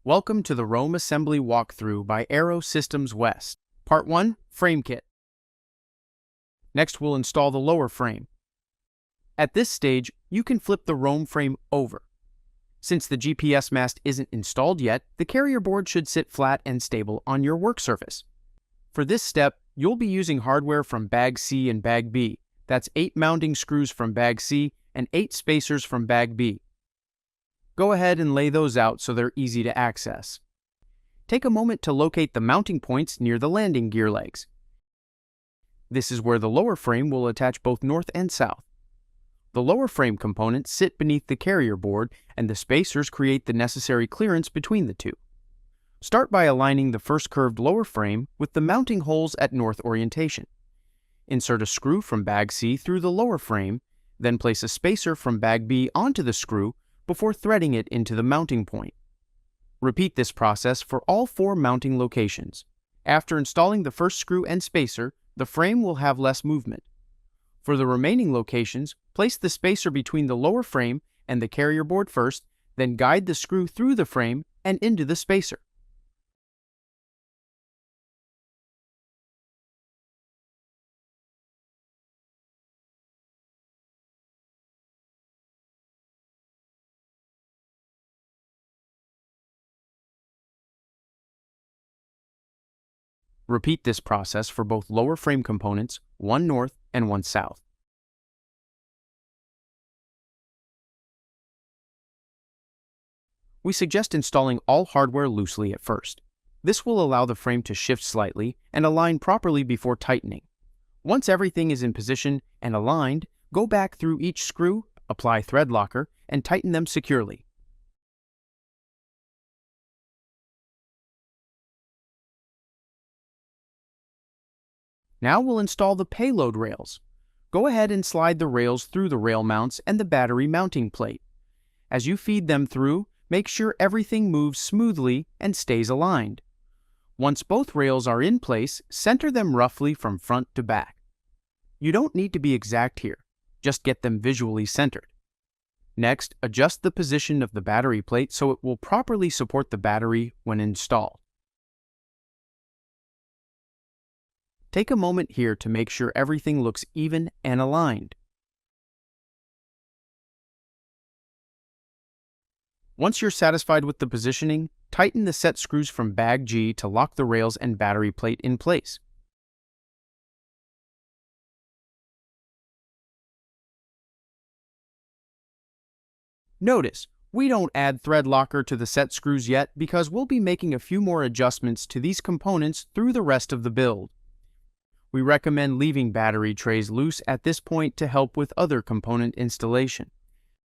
Welcome to the Rome Assembly Walkthrough by Aero Systems West. Part 1, Frame Kit. Next, we'll install the lower frame. At this stage, you can flip the Rome frame over. Since the GPS mast isn't installed yet, the carrier board should sit flat and stable on your work surface. For this step, you'll be using hardware from Bag C and Bag B. That's 8 mounting screws from Bag C and 8 spacers from Bag B. Go ahead and lay those out so they're easy to access. Take a moment to locate the mounting points near the landing gear legs. This is where the lower frame will attach both north and south. The lower frame components sit beneath the carrier board, and the spacers create the necessary clearance between the two. Start by aligning the first curved lower frame with the mounting holes at north orientation. Insert a screw from Bag C through the lower frame, then place a spacer from Bag B onto the screw before threading it into the mounting point. Repeat this process for all 4 mounting locations. After installing the first screw and spacer, the frame will have less movement. For the remaining locations, place the spacer between the lower frame and the carrier board first, then guide the screw through the frame and into the spacer. Repeat this process for both lower frame components, one north and one south. We suggest installing all hardware loosely at first. This will allow the frame to shift slightly and align properly before tightening. Once everything is in position and aligned, go back through each screw, apply thread locker, and tighten them securely. Now we'll install the payload rails. Go ahead and slide the rails through the rail mounts and the battery mounting plate. As you feed them through, make sure everything moves smoothly and stays aligned. Once both rails are in place, center them roughly from front to back. You don't need to be exact here, just get them visually centered. Next, adjust the position of the battery plate so it will properly support the battery when installed. Take a moment here to make sure everything looks even and aligned. Once you're satisfied with the positioning, tighten the set screws from Bag G to lock the rails and battery plate in place. Notice, we don't add thread locker to the set screws yet because we'll be making a few more adjustments to these components through the rest of the build. We recommend leaving battery trays loose at this point to help with other component installation.